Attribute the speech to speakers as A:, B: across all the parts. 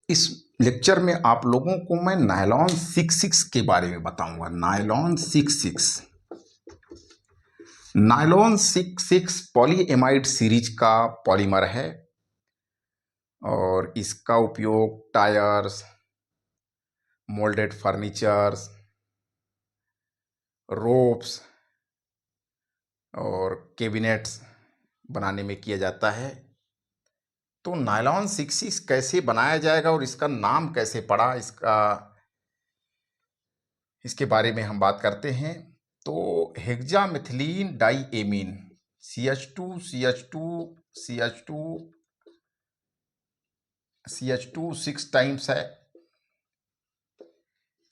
A: इस लेक्चर में आप लोगों को मैं नायलॉन 66 के बारे में बताऊंगा। नायलॉन 66 नायलॉन 66 पॉलीएमाइड सीरीज का पॉलीमर है और इसका उपयोग टायर्स, मोल्डेड फर्नीचर्स, रोप्स और कैबिनेट्स बनाने में किया जाता है। तो नायलॉन 66 कैसे बनाया जाएगा और इसका नाम कैसे पड़ा, इसके बारे में हम बात करते हैं। तो hexamethylene डाईएमीन CH2 CH2 CH2 CH2 6 times है,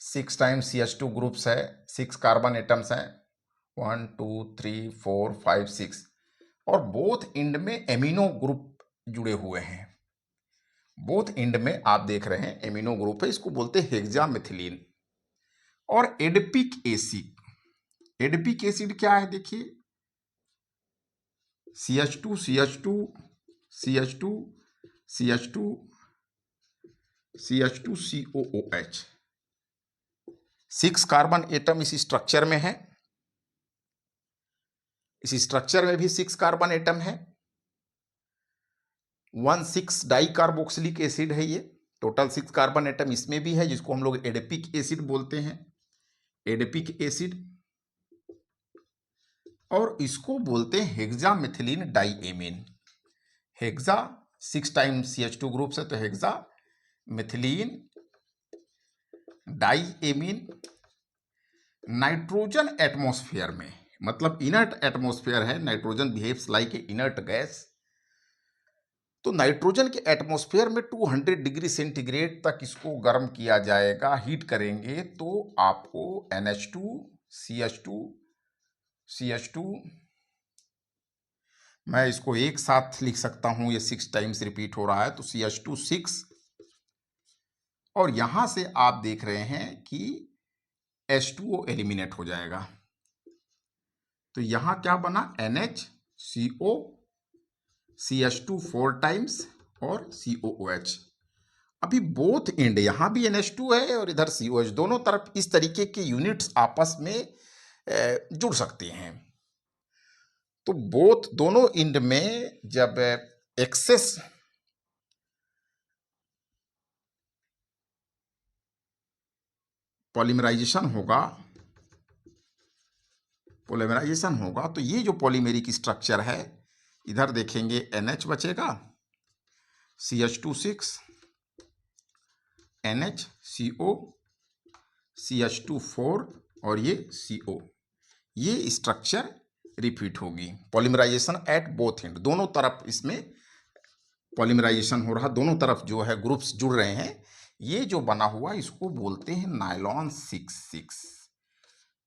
A: 6 टाइम्स CH2 ग्रुप्स है, 6 कार्बन एटम्स हैं, 1 2 3 4 5 6 और बोथ एंड में एमिनो ग्रुप जुड़े हुए हैं। बोथ एंड में आप देख रहे हैं एमिनो ग्रुप है, इसको बोलते हैं हेक्सामेथिलीन। और एडिपिक एसिड क्या है देखिए, CH2 CH2 CH2 CH2 CH2 COOH 6 carbon atom इस स्ट्रक्चर में है। इस स्ट्रक्चर में भी 6 कार्बन एटम है। 1,6 डाई कार्बोक्सिलिक एसिड है ये। टोटल 6 कार्बन एटम इसमें भी है, जिसको हम लोग एडिपिक एसिड बोलते हैं, एडिपिक एसिड। और इसको बोलते हैं hexamethylene diamine. Hexa 6 times CH2 group से, तो hexa methylene diamine nitrogen atmosphere में, मतलब इनर्ट एटमॉस्फेयर है, nitrogen behaves like a inert gas. तो नाइट्रोजन के एटमॉस्फेयर में 200 डिग्री सेंटीग्रेड तक इसको गर्म किया जाएगा, हीट करेंगे तो आपको NH2 CH2 CH2, मैं इसको एक साथ लिख सकता हूं, ये 6 टाइम्स रिपीट हो रहा है, तो CH2 6। और यहां से आप देख रहे हैं कि H2O एलिमिनेट हो जाएगा, तो यहां क्या बना, NHCO CH2 4 टाइम्स और COOH। अभी बोथ एंड, यहां भी NH2 है और इधर COH, दोनों तरफ इस तरीके के यूनिट्स आपस में जुड़ सकते हैं। तो बोथ दोनों एंड में जब एक्सेस पॉलीमराइजेशन होगा तो ये जो पॉलीमेरिक स्ट्रक्चर है, इधर देखेंगे NH बचेगा, CH2 6, NHCO CH2 4 और ये CO, ये स्ट्रक्चर रिपीट होगी। पॉलीमराइजेशन एट बोथ एंड, दोनों तरफ इसमें पॉलीमराइजेशन हो रहा, दोनों तरफ जो है ग्रुप्स जुड़ रहे हैं। ये जो बना हुआ इसको बोलते हैं नायलॉन 66।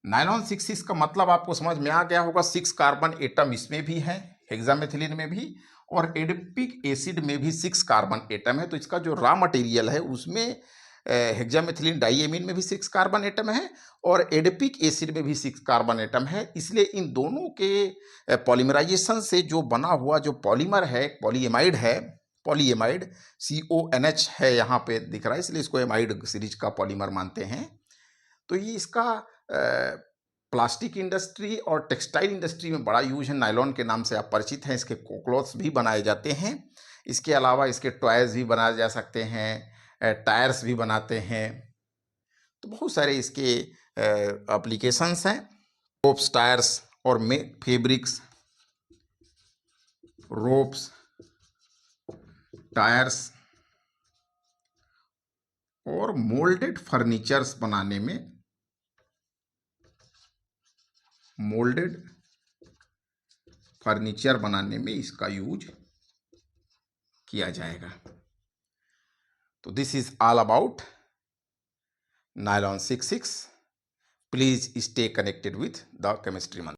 A: नायलॉन 66 का मतलब आपको समझ में आ गया होगा, 6 कार्बन एटम इसमें भी है, हेक्सामेथिलीन में भी, और एडिपिक एसिड में भी 6 कार्बन एटम है। तो इसका जो रॉ मटेरियल है उसमें हेक्सामेथिलीन डाईएमीन में भी 6 कार्बन एटम है और एडिपिक एसिड में भी 6 कार्बन एटम है। इसलिए इन दोनों के पॉलीमराइजेशन से जो बना हुआ जो पॉलीमर है, पॉलीएमाइड है, पॉलीएमाइड CONH है, यहाँ पे दिख रहा है, इसलिए इसको एमाइड सीरीज का पॉलीमर मानते हैं। तो ये इसका प्लास्टिक इंडस्ट्री और टेक्सटाइल इंडस्ट्री में बड़ा यूज है। नायलॉन के नाम से आप परिचित हैं, इसके क्लॉथ्स भी बनाए जाते हैं। इसके अलावा इसके टॉयज भी बनाए जा सकते हैं, टायर्स भी बनाते हैं। तो बहुत सारे इसके एप्लीकेशंस हैं। रोप्स, टायर्स और फैब्रिक्स, रोप्स, टायर्स और मोल्डेड फर्नीचर्स बनाने में, मोल्डेड फर्नीचर बनाने में इसका यूज किया जाएगा। तो this is all about nylon 66। Please stay connected with the chemistry मंत्र।